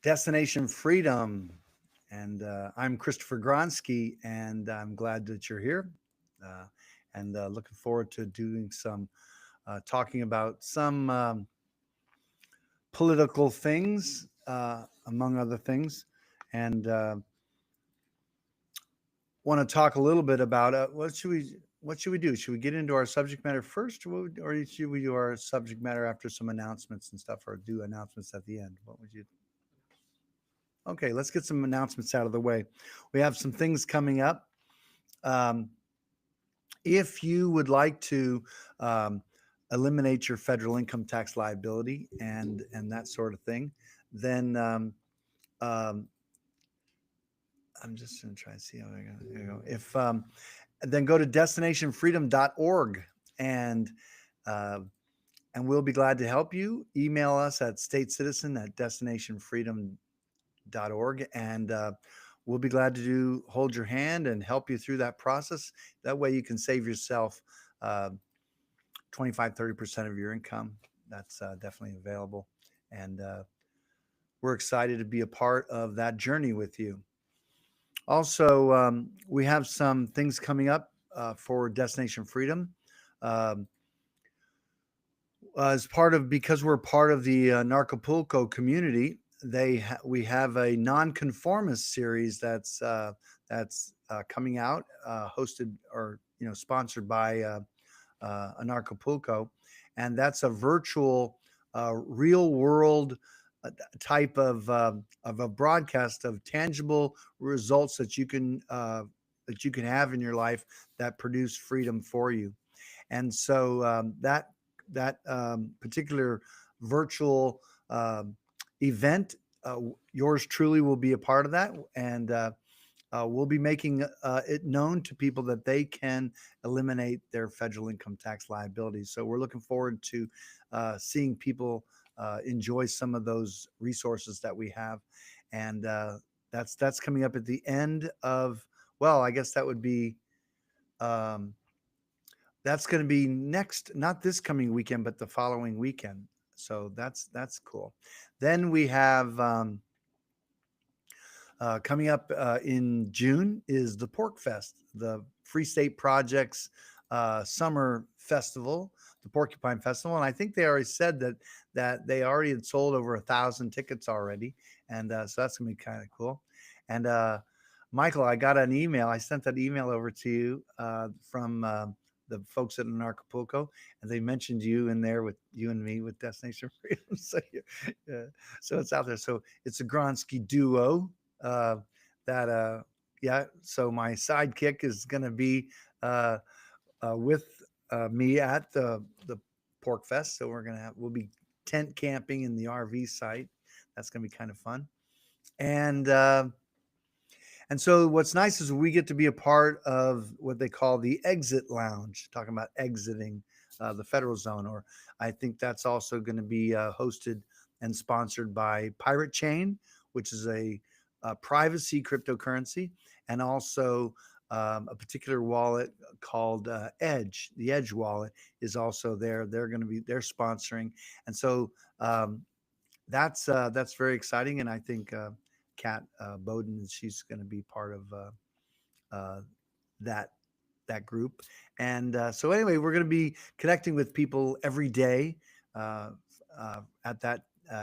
Destination Freedom. And I'm Christopher Gronsky, and I'm glad that you're here. Uh, and looking forward to doing some talking about some political things, among other things. And want to talk a little bit about what should we do? Should we get into our subject matter first, or should we do our subject matter after some announcements and stuff, or do announcements at the end? What would you? Okay, let's get some announcements out of the way. We have some things coming up. Um, if you would like to um, eliminate your federal income tax liability and that sort of thing, then um, I'm just going to try to see how I got. There you go. If then go to destinationfreedom.org and uh, and we'll be glad to help you. Email us at statecitizen@destinationfreedom.org, and we'll be glad to hold your hand and help you through that process. That way you can save yourself uh, 25-30% of your income. That's definitely available, and we're excited to be a part of that journey with you. Also, we have some things coming up for Destination Freedom. Um, as part of because we're part of the Narcapulco community, we have a nonconformist series that's coming out, hosted or sponsored by Anarchapulco, and that's a virtual, real world type of a broadcast of tangible results that you can have in your life that produce freedom for you. And so that particular virtual event, yours truly will be a part of that, and we'll be making it known to people that they can eliminate their federal income tax liabilities. So we're looking forward to seeing people enjoy some of those resources that we have, and that's coming up at the end of. Well, I guess that would be. Um, that's going to be next, not this coming weekend, but the following weekend. So that's cool. Then we have coming up in June is the Pork Fest, the Free State Project's summer festival, the Porcupine Festival, and I think they already said that they already had sold over 1,000 tickets already, and so that's gonna be kind of cool. And Michael, I got an email. I sent that email over to you from the folks at Acapulco, and they mentioned you in there with you and me with Destination Freedom. So, yeah, so it's out there. So it's a Gronsky duo. Uh, that yeah. So my sidekick is going to be uh, with me at the Pork Fest. So we'll be tent camping in the RV site. That's going to be kind of fun. And and so what's nice is we get to be a part of what they call the exit lounge, talking about exiting the federal zone. Or I think that's also going to be hosted and sponsored by Pirate Chain, which is a privacy cryptocurrency, and also a particular wallet called Edge. The Edge wallet is also there. They're sponsoring, and so that's very exciting. And I think Kat Bowden, she's going to be part of uh, that group. And so anyway, we're going to be connecting with people every day uh, at that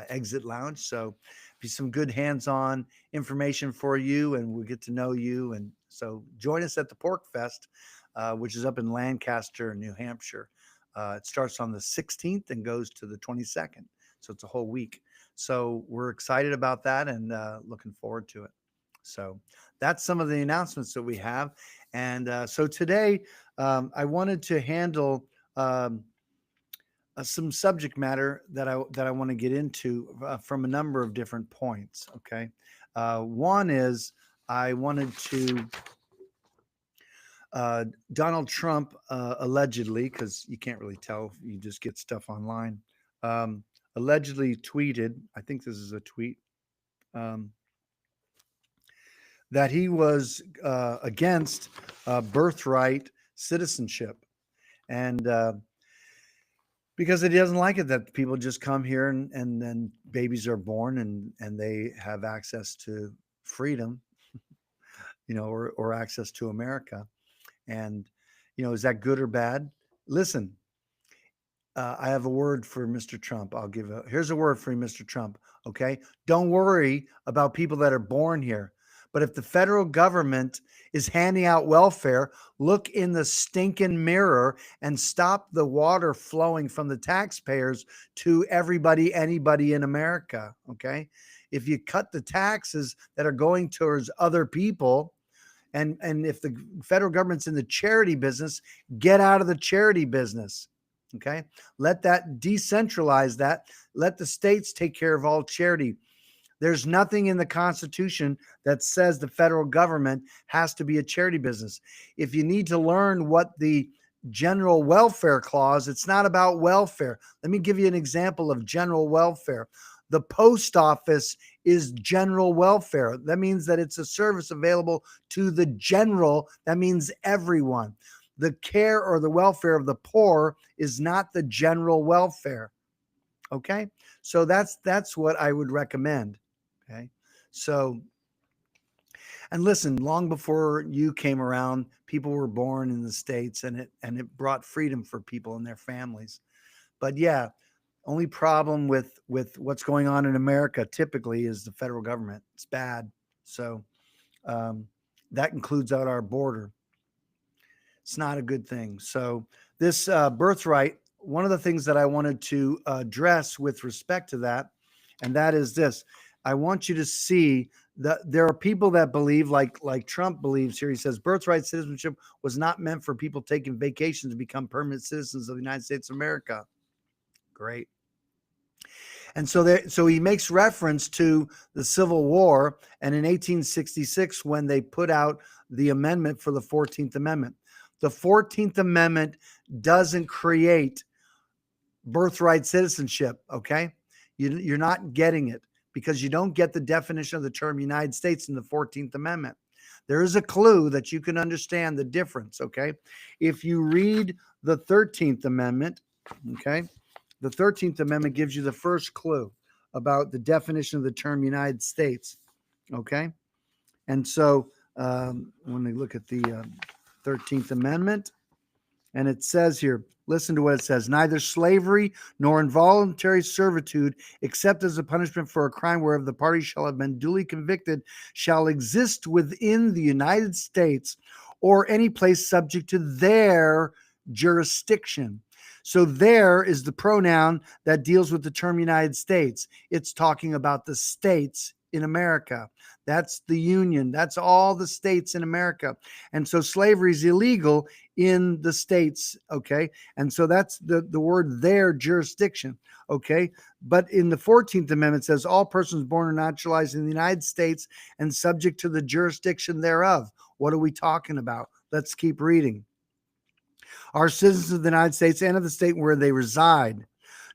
exit lounge. So be some good hands-on information for you, and we'll get to know you. And so join us at the Pork Fest, which is up in Lancaster, New Hampshire. It starts on the 16th and goes to the 22nd. So it's a whole week. So we're excited about that and looking forward to it. So that's some of the announcements that we have. And so today I wanted to handle some subject matter that I want to get into from a number of different points. Okay, one is I wanted to Donald Trump allegedly, because you can't really tell if you just get stuff online, um, allegedly tweeted. I think this is a tweet. Um, that he was against birthright citizenship. And because he doesn't like it that people just come here and then babies are born and they have access to freedom, or access to America. And, is that good or bad? Listen, I have a word for Mr. Trump. Here's a word for you, Mr. Trump. Okay. Don't worry about people that are born here. But if the federal government is handing out welfare, look in the stinking mirror and stop the water flowing from the taxpayers to everybody, anybody in America. Okay. If you cut the taxes that are going towards other people, and if the federal government's in the charity business, get out of the charity business. Okay. Let that decentralize that. Let the states take care of all charity. There's nothing in the Constitution that says the federal government has to be a charity business. If you need to learn what the general welfare clause, it's not about welfare. Let me give you an example of general welfare. The post office is general welfare. That means that it's a service available to the general. That means everyone. The care or the welfare of the poor is not the general welfare. Okay? So that's what I would recommend. Okay. So, and listen, long before you came around, people were born in the States, and it brought freedom for people and their families. But yeah, only problem with what's going on in America typically is the federal government. It's bad. So um, that includes out our border. It's not a good thing. So this birthright, one of the things that I wanted to address with respect to that, and that is this: I want you to see that there are people that believe, like Trump believes here. He says birthright citizenship was not meant for people taking vacations to become permanent citizens of the United States of America. Great. And so he makes reference to the Civil War and in 1866 when they put out the amendment for the 14th Amendment. The 14th Amendment doesn't create birthright citizenship, okay? You're not getting it because you don't get the definition of the term United States in the 14th Amendment. There is a clue that you can understand the difference, okay? If you read the 13th Amendment, okay, the 13th Amendment gives you the first clue about the definition of the term United States, okay? And so when we look at the 13th Amendment, and it says here, listen to what it says: neither slavery nor involuntary servitude, except as a punishment for a crime whereof the party shall have been duly convicted, shall exist within the United States or any place subject to their jurisdiction. So there is the pronoun that deals with the term United States. It's talking about the states in America. That's the Union. That's all the states in America. And so slavery is illegal in the states, okay? And so that's the word their jurisdiction, okay? But in the 14th Amendment, it says all persons born or naturalized in the United States and subject to the jurisdiction thereof. What are we talking about? Let's keep reading. Are citizens of the United States and of the state where they reside.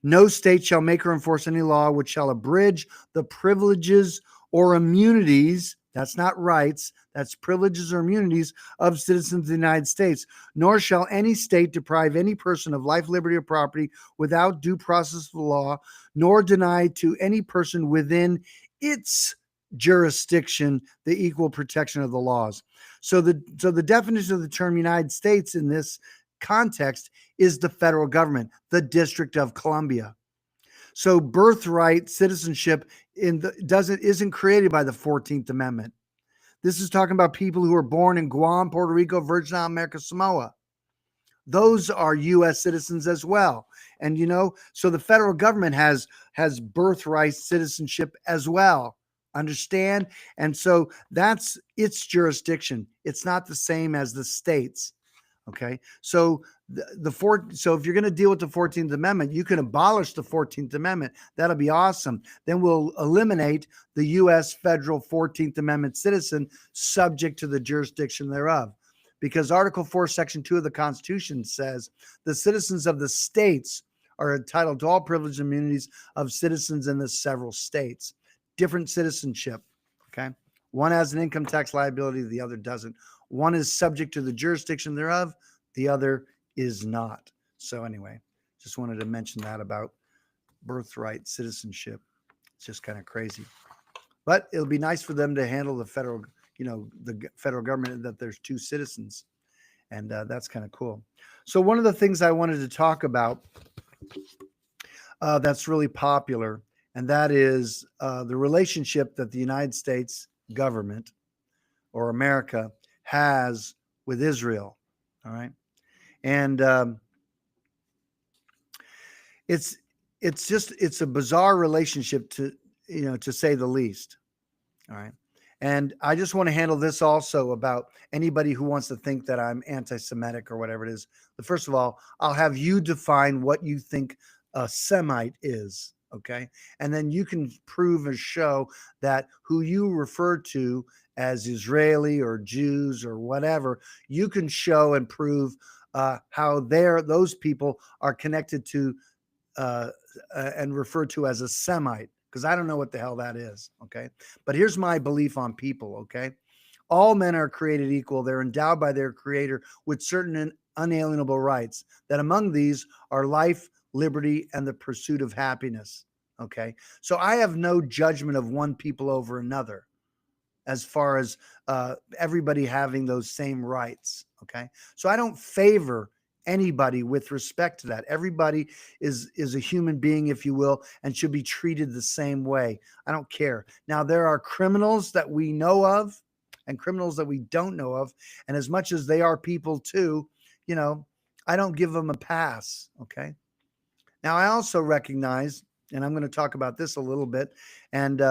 No state shall make or enforce any law which shall abridge the privileges or immunities, that's not rights, that's privileges or immunities of citizens of the United States, nor shall any state deprive any person of life, liberty, or property without due process of law, nor deny to any person within its jurisdiction the equal protection of the laws. So the definition of the term United States in this context is the federal government, the District of Columbia. So birthright citizenship isn't created by the 14th Amendment. This is talking about people who are born in Guam, Puerto Rico, Virgin Islands, America, Samoa. Those are U.S. citizens as well. And so the federal government has birthright citizenship as well. Understand? And so that's its jurisdiction. It's not the same as the states. Okay, so so if you're going to deal with the 14th Amendment, you can abolish the 14th Amendment. That'll be awesome. Then we'll eliminate the U.S. federal 14th Amendment citizen subject to the jurisdiction thereof. Because Article 4, Section 2 of the Constitution says the citizens of the states are entitled to all privileges and immunities of citizens in the several states. Different citizenship, okay? One has an income tax liability, the other doesn't. One is subject to the jurisdiction thereof, the other is not. So anyway, Just wanted to mention that about birthright citizenship. It's just kind of crazy. But it'll be nice for them to handle the federal, the federal government, that there's two citizens. And that's kind of cool. So one of the things I wanted to talk about that's really popular, and that is the relationship that the United States government or America has with Israel. All right. And it's it's a bizarre relationship, to say the least. All right. And I just want to handle this also about anybody who wants to think that I'm anti-Semitic or whatever it is. But first of all, I'll have you define what you think a Semite is. Okay. And then you can prove and show that who you refer to as Israeli or Jews or whatever, you can show and prove how those people are connected to and referred to as a Semite, because I don't know what the hell that is. Okay. But here's my belief on people. Okay. All men are created equal. They're endowed by their creator with certain unalienable rights, that among these are life, liberty, and the pursuit of happiness. Okay. So I have no judgment of one people over another as far as everybody having those same rights. Okay. So I don't favor anybody with respect to that. Everybody is a human being, if you will, and should be treated the same way. I don't care. Now, there are criminals that we know of and criminals that we don't know of. And as much as they are people too, I don't give them a pass. Okay. Now, I also recognize, and I'm going to talk about this a little bit, and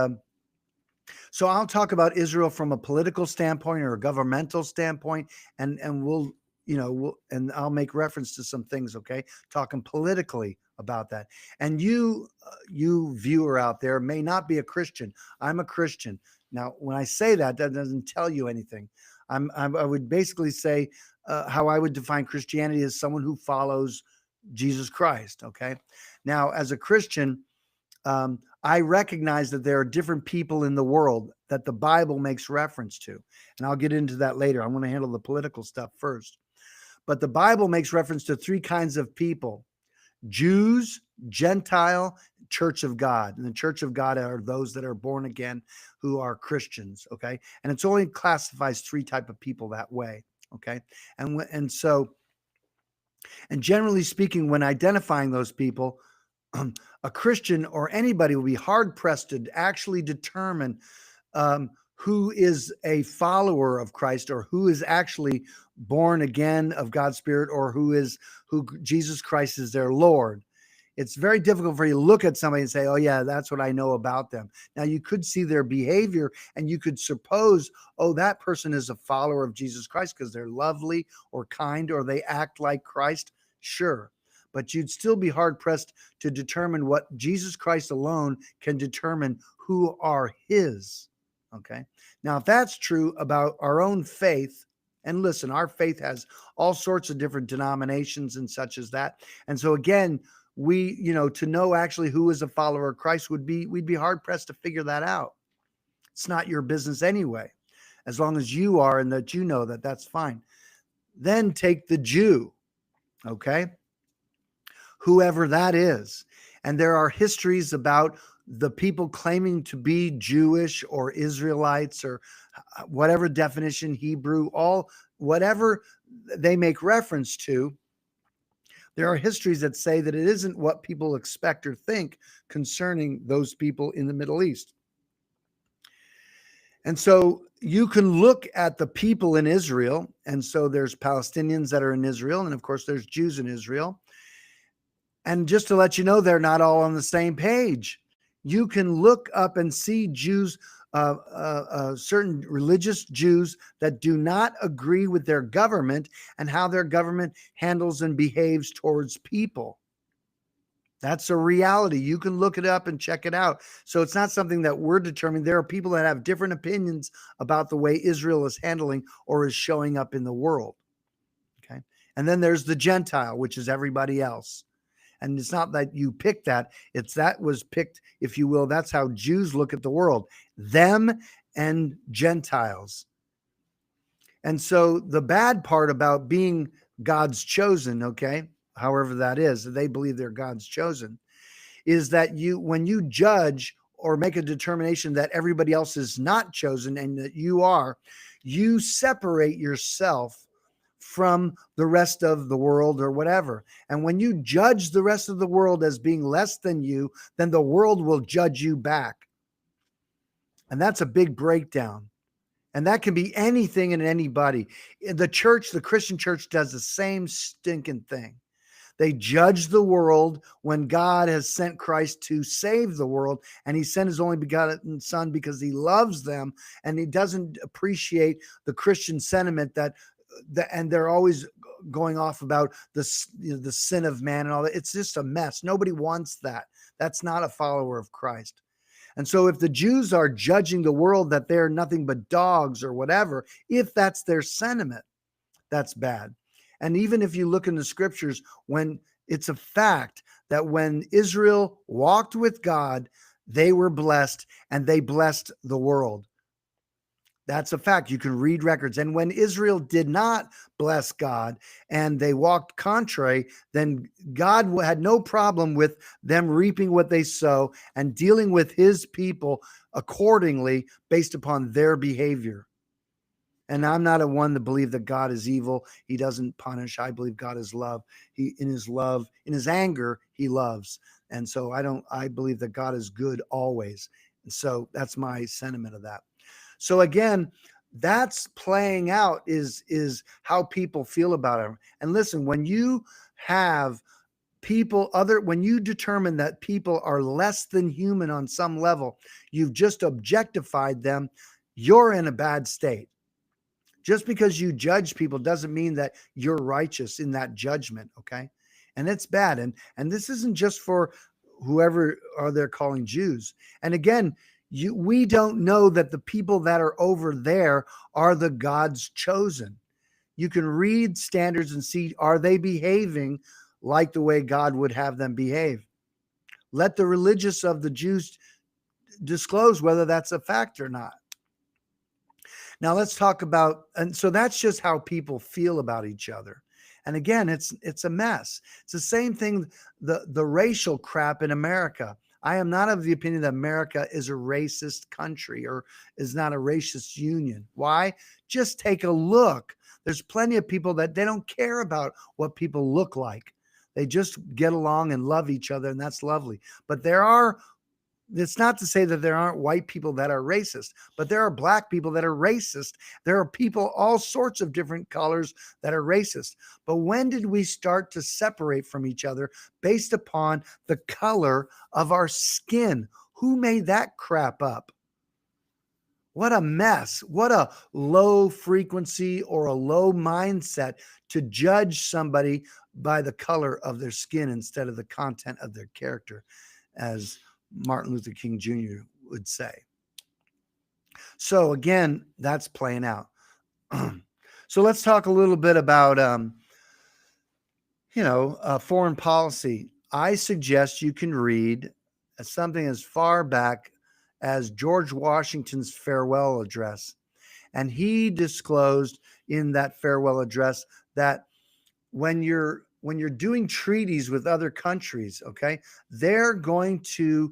so I'll talk about Israel from a political standpoint or a governmental standpoint, and and I'll make reference to some things, okay? Talking politically about that. And you viewer out there may not be a Christian. I'm a Christian. Now, when I say that doesn't tell you anything. I would basically say how I would define Christianity as someone who follows Jesus Christ, okay? Now, as a Christian, I recognize that there are different people in the world that the Bible makes reference to. And I'll get into that later. I want to handle the political stuff first. But the Bible makes reference to three kinds of people: Jews, Gentile, Church of God. And the Church of God are those that are born again who are Christians, okay? And it's only classifies three type of people that way, okay? And generally speaking, when identifying those people, a Christian or anybody will be hard pressed to actually determine who is a follower of Christ, or who is actually born again of God's Spirit, or who Jesus Christ is their Lord. It's very difficult for you to look at somebody and say, oh yeah, that's what I know about them. Now, you could see their behavior and you could suppose, oh, that person is a follower of Jesus Christ because they're lovely or kind, or they act like Christ. Sure. But you'd still be hard pressed to determine what Jesus Christ alone can determine who are his. Okay. Now, if that's true about our own faith, and listen, our faith has all sorts of different denominations and such as that. And so again, to know actually who is a follower of Christ we'd be hard pressed to figure that out. It's not your business anyway, as long as you are and that you know that, that's fine. Then take the Jew. Okay. Whoever that is. And there are histories about the people claiming to be Jewish or Israelites or whatever definition, Hebrew, whatever they make reference to. There are histories that say that it isn't what people expect or think concerning those people in the Middle East. And so you can look at the people in Israel. And so there's Palestinians that are in Israel. And of course, there's Jews in Israel. And just to let you know, they're not all on the same page. You can look up and see Jews, certain religious Jews that do not agree with their government and how their government handles and behaves towards people. That's a reality. You can look it up and check it out. So it's not something that we're determining. There are people that have different opinions about the way Israel is handling or is showing up in the world. Okay. And then there's the Gentile, which is everybody else. And it's not that you picked that. That was picked, if you will. That's how Jews look at the world, them and Gentiles. And so the bad part about being God's chosen, okay, however that is, that they believe they're God's chosen, is that when you judge or make a determination that everybody else is not chosen and that you are, you separate yourself from the rest of the world or whatever. And when you judge the rest of the world as being less than you, then the world will judge you back. And that's a big breakdown. And that can be anything and anybody. The church, the Christian church, does the same stinking thing. They judge the world when God has sent Christ to save the world, and he sent his only begotten son because he loves them, and he doesn't appreciate the Christian sentiment and they're always going off about the sin of man and all that. It's just a mess. Nobody wants that. That's not a follower of Christ. And so if the Jews are judging the world that they're nothing but dogs or whatever, if that's their sentiment, that's bad. And even if you look in the scriptures, when it's a fact that when Israel walked with God, they were blessed and they blessed the world. That's a fact. You can read records. And when Israel did not bless God and they walked contrary, then God had no problem with them reaping what they sow and dealing with his people accordingly based upon their behavior. And I'm not a one to believe that God is evil. He doesn't punish. I believe God is love. In his anger, he loves. And so I believe that God is good always. And so that's my sentiment of that. So again, that's playing out is how people feel about it. And listen, when you have when you determine that people are less than human on some level, you've just objectified them, you're in a bad state. Just because you judge people doesn't mean that you're righteous in that judgment, okay? And it's bad. And this isn't just for whoever are they're calling Jews. And again, we don't know that the people that are over there are the God's chosen. You can read standards and see, are they behaving like the way God would have them behave? Let the religious of the Jews disclose whether that's a fact or not. Now let's talk about, and so that's just how people feel about each other. And again, it's a mess. It's the same thing, the racial crap in America. I am not of the opinion that America is a racist country or is not a racist union. Why? Just take a look. There's plenty of people that they don't care about what people look like. They just get along and love each other, and that's lovely. But it's not to say that there aren't white people that are racist, but there are black people that are racist. There are people, all sorts of different colors that are racist. But when did we start to separate from each other based upon the color of our skin? Who made that crap up? What a mess. What a low frequency or a low mindset to judge somebody by the color of their skin instead of the content of their character, as Martin Luther King Jr. would say. So again, that's playing out. So let's talk a little bit about, foreign policy. I suggest you can read something as far back as George Washington's farewell address. And he disclosed in that farewell address that when you're doing treaties with other countries, okay, they're going to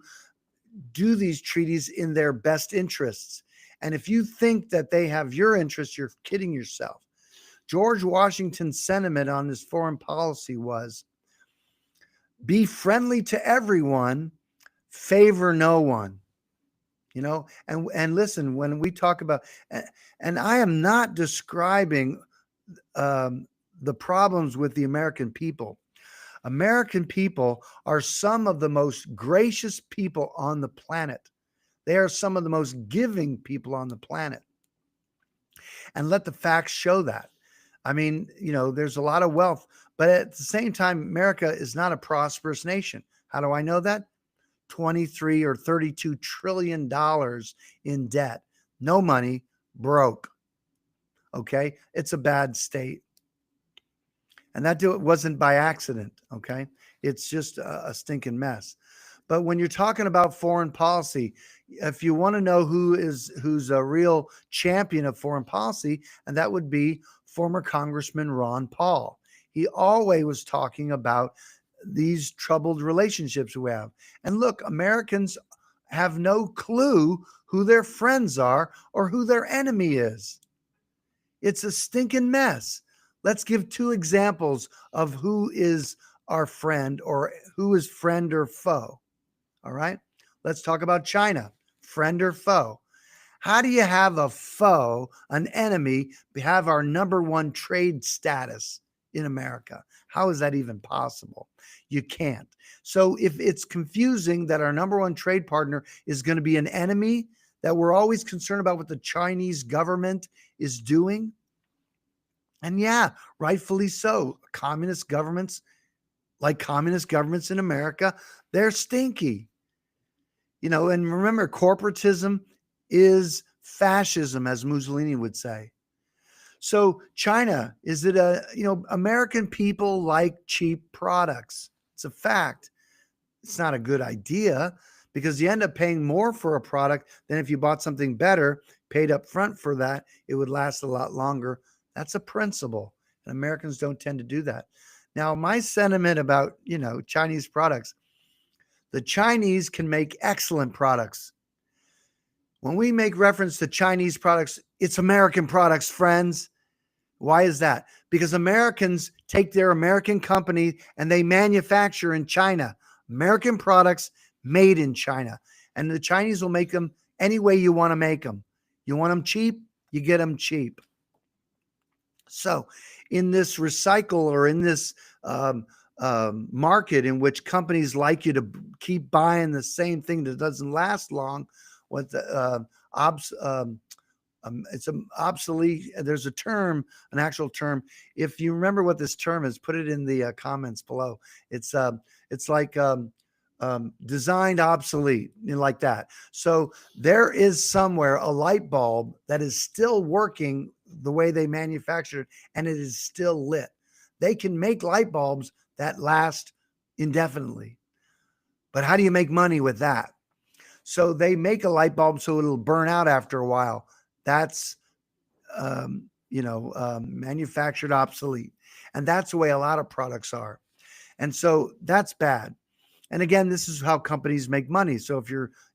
do these treaties in their best interests. And if you think that they have your interests, you're kidding yourself. George Washington's sentiment on his foreign policy was, be friendly to everyone, favor no one. And listen, when we talk about, and I am not describing the problems with the American people. American people are some of the most gracious people on the planet. They are some of the most giving people on the planet. And let the facts show that. I mean, there's a lot of wealth, but at the same time, America is not a prosperous nation. How do I know that? 23 or 32 trillion dollars in debt. No money, broke. Okay? It's a bad state. And that wasn't by accident, okay? It's just a stinking mess. But when you're talking about foreign policy, if you want to know who's a real champion of foreign policy, and that would be former Congressman Ron Paul. He always was talking about these troubled relationships we have. And look, Americans have no clue who their friends are or who their enemy is. It's a stinking mess. Let's give two examples of who is our friend or who is friend or foe. All right. Let's talk about China, friend or foe. How do you have a foe, an enemy, have our number one trade status in America? How is that even possible? You can't. So if it's confusing that our number one trade partner is going to be an enemy, that we're always concerned about what the Chinese government is doing, and yeah, rightfully so. Communist governments, like communist governments in America, they're stinky. And remember, corporatism is fascism, as Mussolini would say. So China, is it American people like cheap products. It's a fact. It's not a good idea because you end up paying more for a product than if you bought something better, paid up front for that, it would last a lot longer. That's a principle. And Americans don't tend to do that. Now, my sentiment about, Chinese products, the Chinese can make excellent products. When we make reference to Chinese products, it's American products, friends. Why is that? Because Americans take their American company and they manufacture in China. American products made in China. And the Chinese will make them any way you want to make them. You want them cheap, you get them cheap. So in this recycle or in this market in which companies like you to keep buying the same thing that doesn't last long, what the it's an obsolete. There's a term, an actual term. If you remember what this term is, put it in the comments below. It's like designed obsolete, like that. So there is somewhere a light bulb that is still working the way they manufactured it, and it is still lit. They can make light bulbs that last indefinitely. But how do you make money with that? So they make a light bulb so it'll burn out after a while. That's, manufactured obsolete. And that's the way a lot of products are. And so that's bad. And again, this is how companies make money. So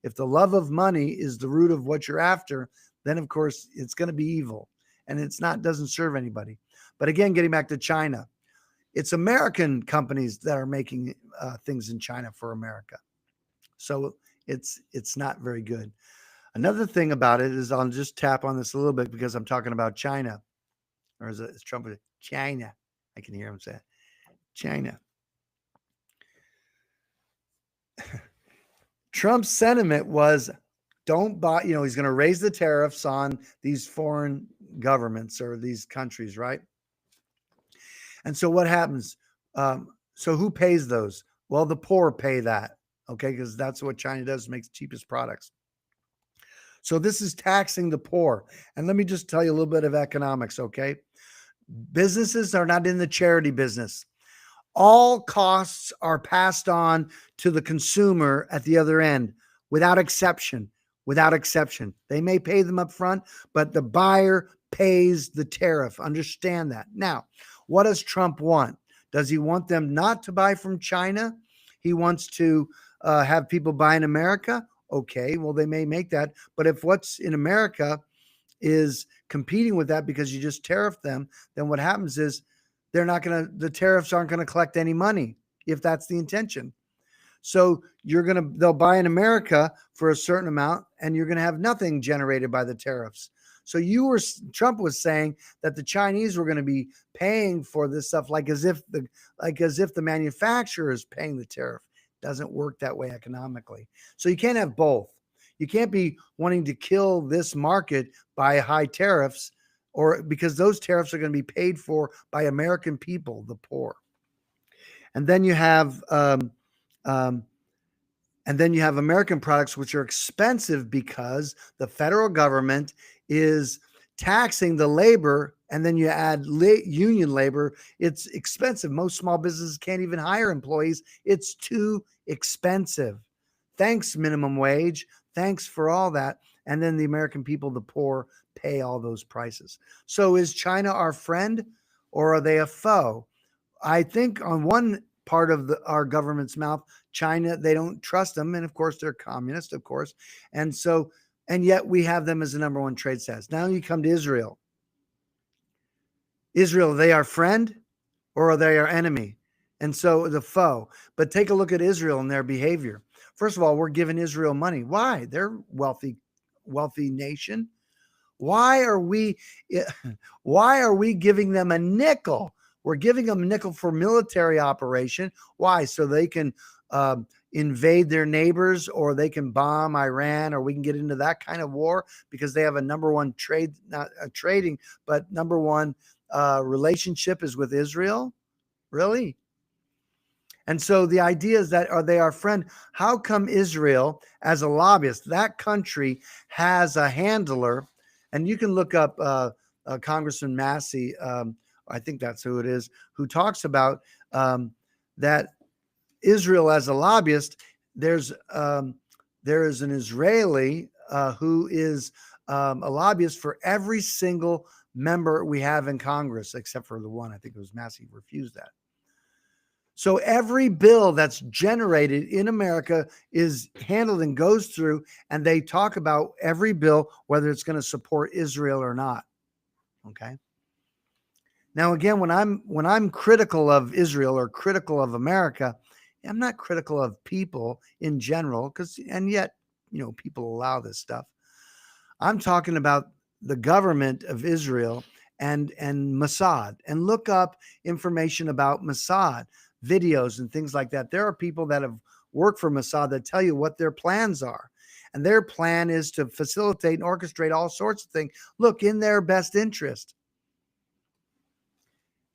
if the love of money is the root of what you're after, then of course it's going to be evil, and doesn't serve anybody. But again, getting back to China, it's American companies that are making things in China for America. So it's not very good. Another thing about it is, I'll just tap on this a little bit because I'm talking about China, or is it Trump? China. I can hear him say it. China. Trump's sentiment was, don't buy, he's going to raise the tariffs on these foreign governments or these countries, right? And so what happens? So who pays those? Well, the poor pay that, okay? Because that's what China does, makes the cheapest products. So this is taxing the poor. And let me just tell you a little bit of economics, okay? Businesses are not in the charity business. All costs are passed on to the consumer at the other end, without exception. Without exception. They may pay them up front, but the buyer pays the tariff. Understand that. Now, what does Trump want? Does he want them not to buy from China? He wants to have people buy in America? Okay, well, they may make that. But if what's in America is competing with that because you just tariff them, then what happens is the tariffs aren't going to collect any money if that's the intention. So they'll buy in America for a certain amount, and you're going to have nothing generated by the tariffs. So Trump was saying that the Chinese were going to be paying for this stuff like as if the manufacturer is paying the tariff. Doesn't work that way economically. So you can't have both. You can't be wanting to kill this market by high tariffs, or because those tariffs are going to be paid for by American people, the poor. And then you have American products, which are expensive because the federal government is taxing the labor, and then you add union labor. It's expensive. Most small businesses can't even hire employees. It's too expensive. Thanks, minimum wage. Thanks for all that. And then the American people, the poor, pay all those prices. So is China our friend, or are they a foe? I think on one part of our government's mouth, China, they don't trust them. And of course, they're communist, of course. And so, and yet we have them as the number one trade status. Now you come to Israel. Israel, are they our friend or are they our enemy? And so the foe. But take a look at Israel and their behavior. First of all, we're giving Israel money. Why? They're wealthy nation. Why are we giving them a nickel? We're giving them a nickel for military operation. Why? So they can invade their neighbors, or they can bomb Iran, or we can get into that kind of war because they have a number one trade, not trading, but number one relationship is with Israel. Really? And so the idea is that, are they our friend? How come Israel, as a lobbyist, that country has a handler? And you can look up Congressman Massey, I think that's who it is, who talks about that Israel as a lobbyist. There is an Israeli who is a lobbyist for every single member we have in Congress, except for the one, I think it was Massey, refused that. So every bill that's generated in America is handled and goes through, and they talk about every bill, whether it's going to support Israel or not. Okay. Now, again, when I'm critical of Israel or critical of America, I'm not critical of people in general, and yet, people allow this stuff. I'm talking about the government of Israel and Mossad, and look up information about Mossad, videos and things like that. There are people that have worked for Mossad that tell you what their plans are. And their plan is to facilitate and orchestrate all sorts of things. Look, in their best interest.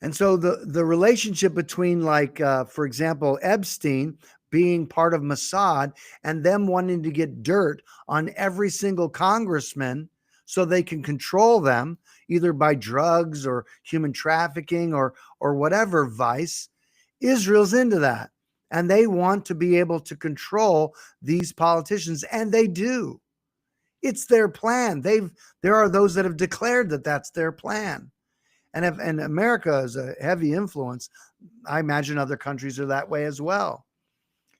And so the relationship between, like, for example, Epstein being part of Mossad and them wanting to get dirt on every single congressman so they can control them, either by drugs or human trafficking or whatever vice, Israel's into that. And they want to be able to control these politicians, and they do. It's their plan. There are those that have declared that that's their plan. And America is a heavy influence. I imagine other countries are that way as well.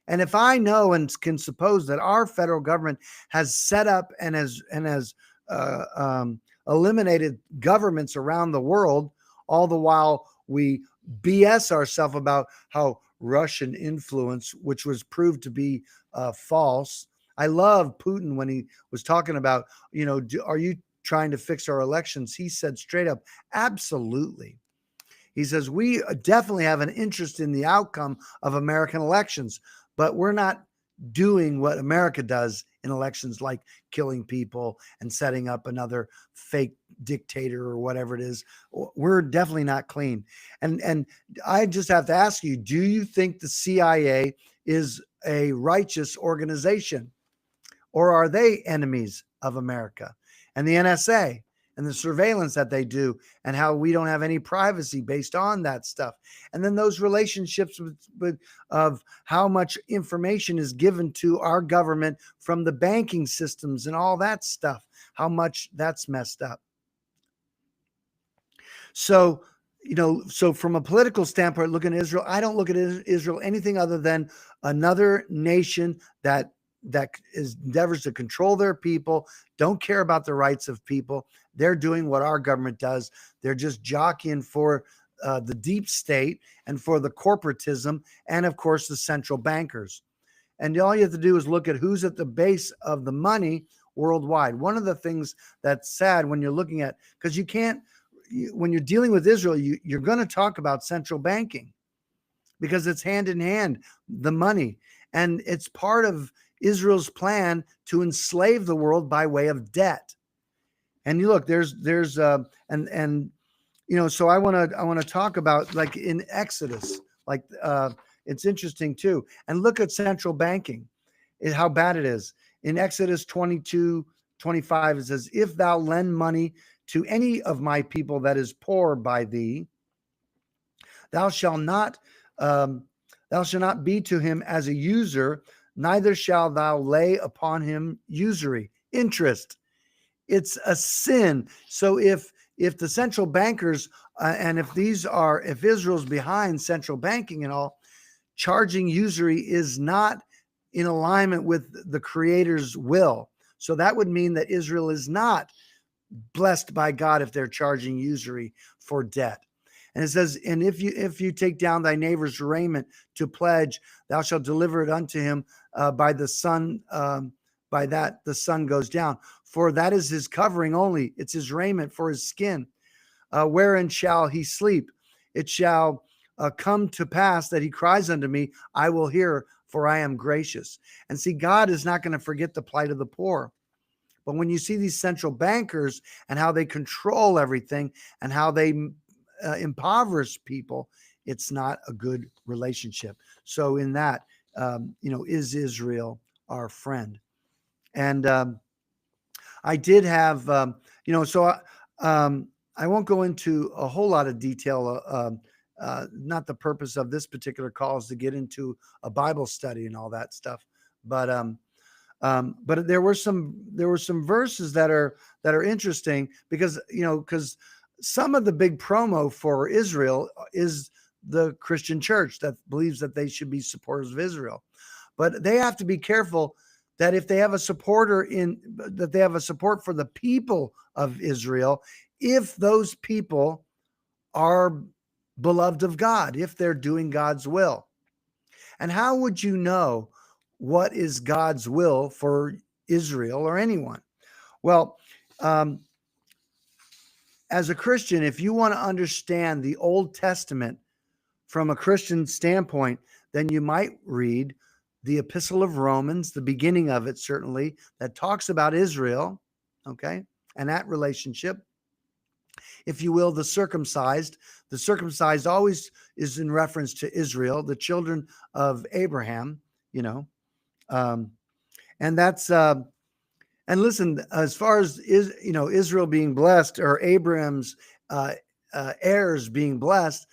And if I know and can suppose that our federal government has set up and has eliminated governments around the world, all the while we BS ourselves about how Russian influence, which was proved to be false. I love Putin when he was talking about, are you trying to fix our elections? He said straight up, absolutely. He says, we definitely have an interest in the outcome of American elections, but we're not doing what America does in elections, like killing people and setting up another fake dictator or whatever it is. We're definitely not clean. And I just have to ask you, do you think the CIA is a righteous organization, or are they enemies of America? And the NSA and the surveillance that they do, and how we don't have any privacy based on that stuff. And then those relationships of how much information is given to our government from the banking systems and all that stuff, how much that's messed up. So, so from a political standpoint, looking at Israel, I don't look at Israel anything other than another nation that endeavors to control their people, don't care about the rights of people. They're doing what our government does. They're just jockeying for the deep state and for the corporatism, and of course the central bankers. And all you have to do is look at who's at the base of the money worldwide. One of the things that's sad when you're looking at, because when you're dealing with Israel, you're going to talk about central banking, because it's hand in hand, the money. And it's part of Israel's plan to enslave the world by way of debt. And you look, so I want to talk about, like, in Exodus, like it's interesting too. And look at central banking, how bad it is. In Exodus 22:25, it says, if thou lend money to any of my people that is poor by thee, thou shalt not be to him as a user, neither shalt thou lay upon him usury, interest. It's a sin. So if if the central bankers and if Israel's behind central banking and all, charging usury is not in alignment with the Creator's will. So that would mean that Israel is not blessed by God if they're charging usury for debt. And it says, and if you take down thy neighbor's raiment to pledge, thou shalt deliver it unto him by the sun. By that the sun goes down, for that is his covering only. It's his raiment for his skin. Wherein shall he sleep? It shall come to pass that he cries unto me, I will hear, for I am gracious. And see, God is not going to forget the plight of the poor. But when you see these central bankers and how they control everything and how they impoverish people, it's not a good relationship. So in that, is Israel our friend? And I did have, so I won't go into a whole lot of detail. Not the purpose of this particular call is to get into a Bible study and all that stuff, but there were some verses that are interesting because some of the big promo for Israel is the Christian church that believes that they should be supporters of Israel, but they have to be careful that if they have a support for the people of Israel, if those people are beloved of God, if they're doing God's will. And how would you know what is God's will for Israel or anyone? Well, as a Christian, if you want to understand the Old Testament from a Christian standpoint, then you might read the Epistle of Romans, the beginning of it certainly, that talks about Israel, okay, and that relationship. If you will, the circumcised always is in reference to Israel, the children of Abraham, and that's and listen, as far as Israel being blessed or Abraham's heirs being blessed,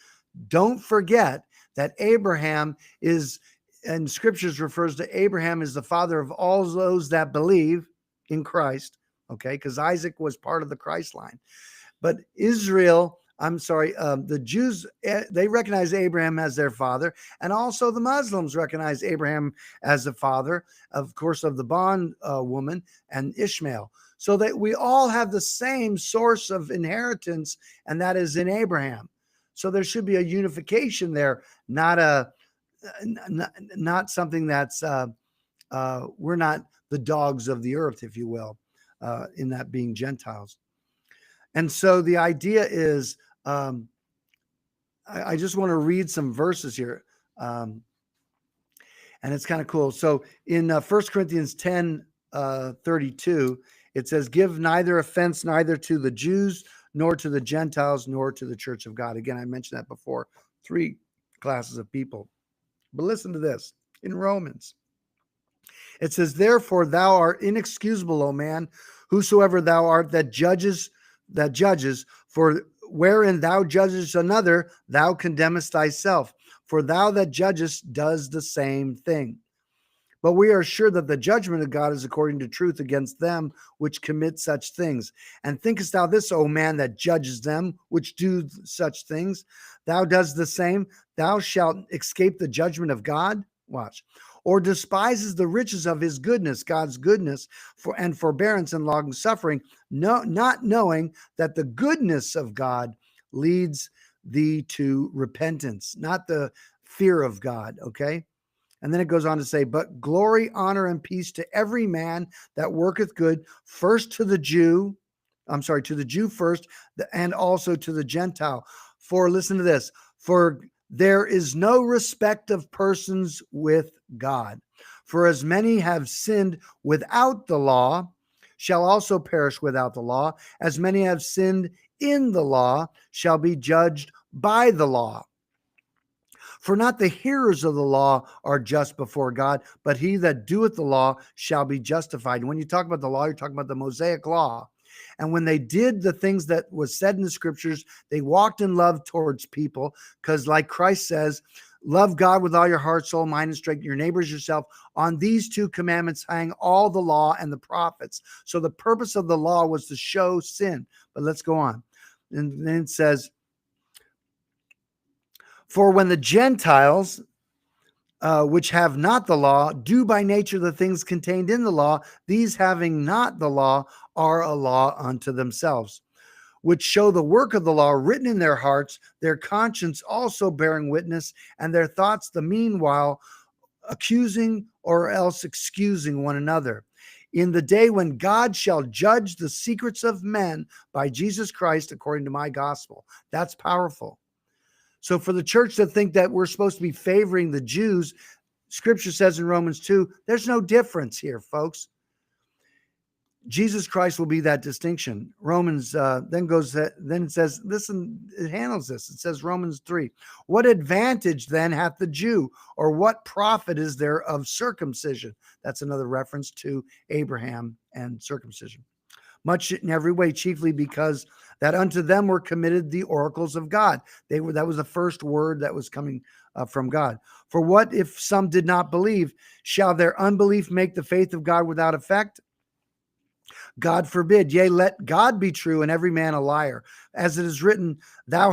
don't forget that Abraham is, and scriptures refers to Abraham as the father of all those that believe in Christ, okay, because Isaac was part of the Christ line. But Israel, the Jews, they recognize Abraham as their father, and also the Muslims recognize Abraham as the father, of course, of the bond woman and Ishmael. So that we all have the same source of inheritance, and that is in Abraham. So there should be a unification there, not something that's we're not the dogs of the earth, if you will, in that being Gentiles. And so the idea is, I just want to read some verses here, and it's kind of cool. So in 1 Corinthians 10:32, it says, give neither offense neither to the Jews, nor to the Gentiles, nor to the church of God. Again, I mentioned that before, 3 classes of people. But listen to this in Romans. It says, therefore thou art inexcusable, O man, whosoever thou art that judges, for wherein thou judgest another, thou condemnest thyself. For thou that judgest does the same thing. But we are sure that the judgment of God is according to truth against them which commit such things. And thinkest thou this, O man, that judges them which do such things? Thou does the same, thou shalt escape the judgment of God? Watch. Or despises the riches of his goodness, God's goodness, and forbearance and long suffering, not knowing that the goodness of God leads thee to repentance, not the fear of God, okay? And then it goes on to say, but glory, honor, and peace to every man that worketh good, to the Jew first, and also to the Gentile. For, listen to this, for there is no respect of persons with God. For as many have sinned without the law, shall also perish without the law. As many have sinned in the law, shall be judged by the law. For not the hearers of the law are just before God, but he that doeth the law shall be justified. And when you talk about the law, you're talking about the Mosaic law. And when they did the things that was said in the scriptures, they walked in love towards people, because like Christ says, love God with all your heart, soul, mind, and strength, your neighbors yourself. On these 2 commandments hang all the law and the prophets. So the purpose of the law was to show sin. But let's go on. And then it says, for when the Gentiles, which have not the law, do by nature the things contained in the law, these having not the law are a law unto themselves, which show the work of the law written in their hearts, their conscience also bearing witness, and their thoughts the meanwhile accusing or else excusing one another. In the day when God shall judge the secrets of men by Jesus Christ according to my gospel. That's powerful. So for the church to think that we're supposed to be favoring the Jews, Scripture says in Romans 2, there's no difference here, folks. Jesus Christ will be that distinction. Romans then it says, listen, it handles this. It says Romans 3, what advantage then hath the Jew, or what profit is there of circumcision? That's another reference to Abraham and circumcision. Much in every way, chiefly because that unto them were committed the oracles of God. That was the first word that was coming from God. For what if some did not believe? Shall their unbelief make the faith of God without effect? God forbid. Yea, let God be true and every man a liar. As it is written, thou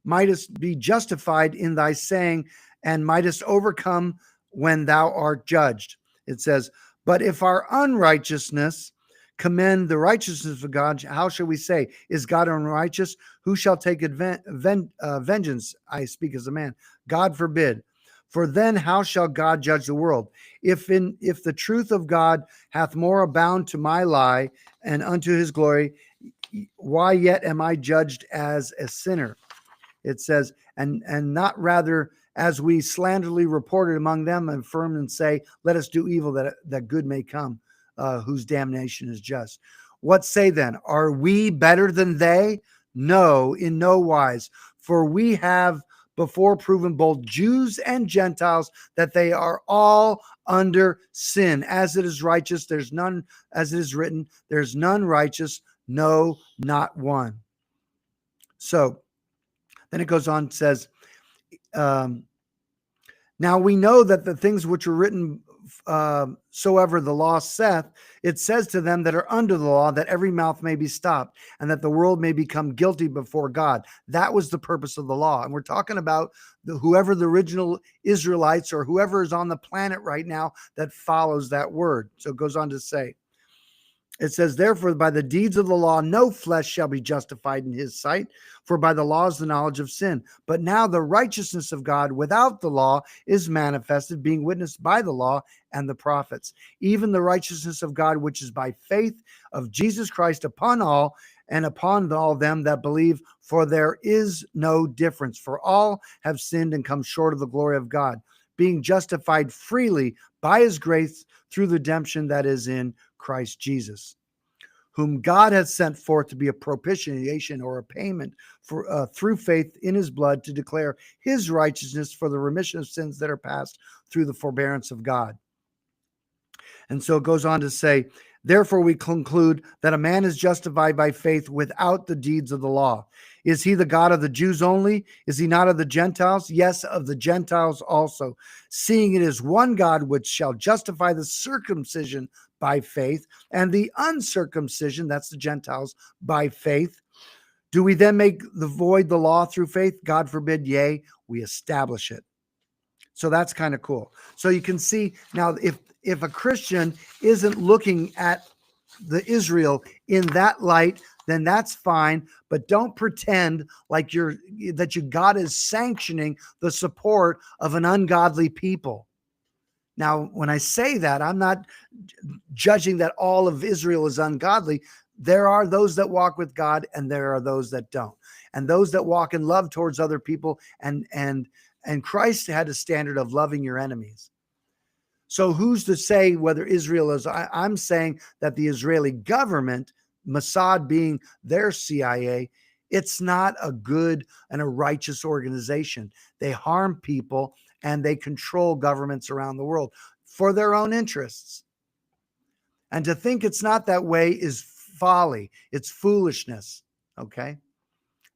mightest be justified in thy saying, and mightest overcome when thou art judged. It says, but if our unrighteousness commend the righteousness of God, how shall we say, is God unrighteous? Who shall take vengeance? I speak as a man. God forbid. For then how shall God judge the world? If the truth of God hath more abound to my lie and unto his glory, why yet am I judged as a sinner? It says, and not rather as we slanderly reported among them, and affirm and say, let us do evil that good may come, whose damnation is just. What say then? Are we better than they? No, in no wise. For we have before proven both Jews and Gentiles that they are all under sin. As it is righteous, there's none, as it is written, there's none righteous, no, not one. So then it goes on, says, now we know that the things which were written soever the law saith, it says to them that are under the law, that every mouth may be stopped, and that the world may become guilty before God. That was the purpose of the law. And we're talking about whoever the original Israelites or whoever is on the planet right now that follows that word. So it goes on to say, it says, therefore, by the deeds of the law, no flesh shall be justified in his sight, for by the law is the knowledge of sin. But now the righteousness of God without the law is manifested, being witnessed by the law and the prophets, even the righteousness of God, which is by faith of Jesus Christ upon all, and upon all them that believe, for there is no difference. For all have sinned and come short of the glory of God, being justified freely by his grace through the redemption that is in Christ Jesus, whom God has sent forth to be a propitiation or a payment for through faith in his blood, to declare his righteousness for the remission of sins that are past through the forbearance of God. And so it goes on to say, therefore we conclude that a man is justified by faith without the deeds of the law. Is he the God of the Jews only? Is he not of the Gentiles? Yes, of the Gentiles also. Seeing it is one God which shall justify the circumcision by faith and the uncircumcision, that's the Gentiles, by faith. Do we then make the void the law through faith? God forbid, yea, we establish it. So that's kind of cool. So you can see now, if a Christian isn't looking at the Israel in that light, then that's fine. But don't pretend like God is sanctioning the support of an ungodly people. Now, when I say that, I'm not judging that all of Israel is ungodly. There are those that walk with God, and there are those that don't. And those that walk in love towards other people, and Christ had a standard of loving your enemies. So who's to say whether Israel is, I'm saying that the Israeli government, Mossad being their CIA, it's not a good and a righteous organization. They harm people and they control governments around the world for their own interests. And to think it's not that way is folly. It's foolishness. Okay.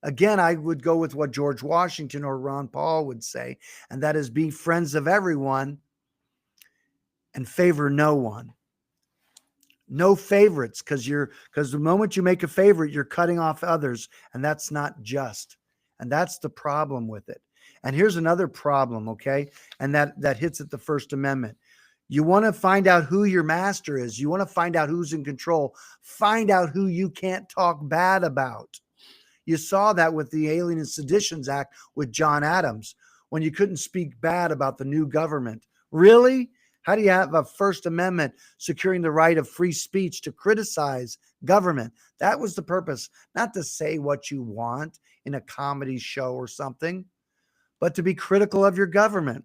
Again, I would go with what George Washington or Ron Paul would say, and that is be friends of everyone and favor no one. No favorites, because the moment you make a favorite, you're cutting off others, and that's not just. And that's the problem with it. And here's another problem, okay? And that hits at the First Amendment. You want to find out who your master is. You want to find out who's in control. Find out who you can't talk bad about. You saw that with the Alien and Seditions Act with John Adams, when you couldn't speak bad about the new government. Really? How do you have a First Amendment securing the right of free speech to criticize government? That was the purpose, not to say what you want in a comedy show or something, but to be critical of your government.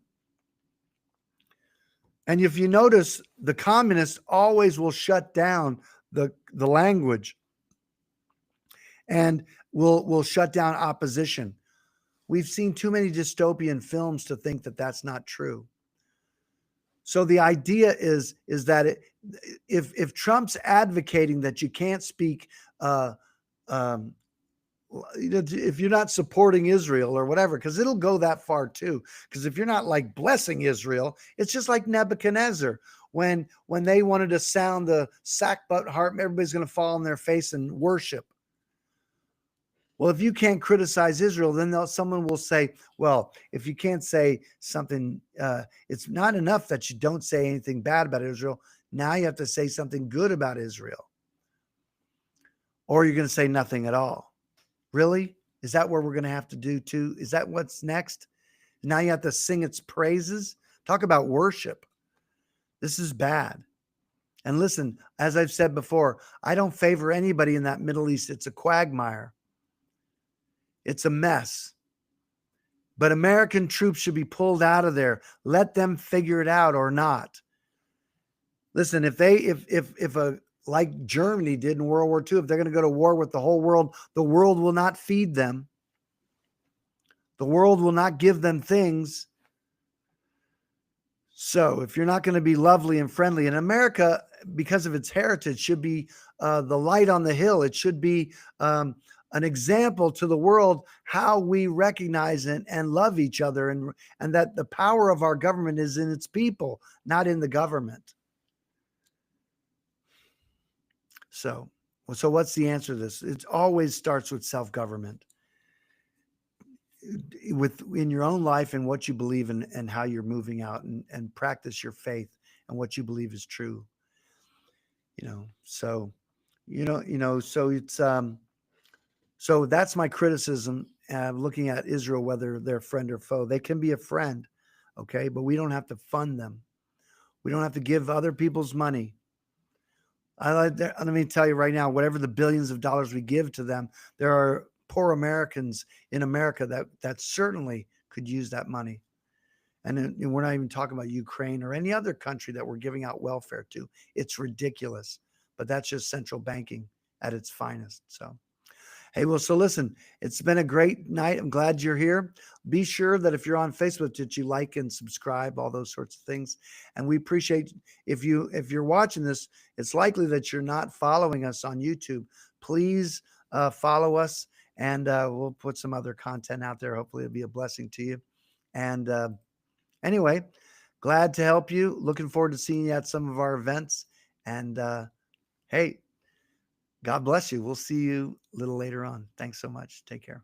And if you notice, the communists always will shut down the language and will shut down opposition. We've seen too many dystopian films to think that that's not true. So the idea is that if Trump's advocating that you can't speak, if you're not supporting Israel or whatever, because it'll go that far too. Because if you're not like blessing Israel, it's just like Nebuchadnezzar when they wanted to sound the sackbut harp, everybody's going to fall on their face and worship. Well, if you can't criticize Israel, then someone will say, well, if you can't say something, it's not enough that you don't say anything bad about Israel. Now you have to say something good about Israel. Or you're going to say nothing at all. Really? Is that what we're going to have to do too? Is that what's next? Now you have to sing its praises? Talk about worship. This is bad. And listen, as I've said before, I don't favor anybody in that Middle East. It's a quagmire. It's a mess. But American troops should be pulled out of there. Let them figure it out or not. Listen, if like Germany did in World War II, if they're going to go to war with the world will not feed them. The world will not give them things. So if you're not going to be lovely and friendly, and America, because of its heritage, should be the light on the hill. It should be an example to the world how we recognize and love each other, and that the power of our government is in its people, not in the government. So what's the answer to this? It always starts with self-government, in your own life and what you believe in and how you're moving out and practice your faith and what you believe is true. So it's so that's my criticism, looking at Israel, whether they're friend or foe. They can be a friend, okay, but we don't have to fund them. We don't have to give other people's money. Let me tell you right now, whatever the billions of dollars we give to them, there are poor Americans in America that certainly could use that money. And we're not even talking about Ukraine or any other country that we're giving out welfare to. It's ridiculous, but that's just central banking at its finest. So, hey, well, so listen, it's been a great night. I'm glad you're here. Be sure that if you're on Facebook, that you like and subscribe, all those sorts of things. And we appreciate if you're watching this, it's likely that you're not following us on YouTube. Please follow us, and we'll put some other content out there. Hopefully it'll be a blessing to you. And anyway, glad to help you. Looking forward to seeing you at some of our events. And hey, God bless you. We'll see you a little later on. Thanks so much. Take care.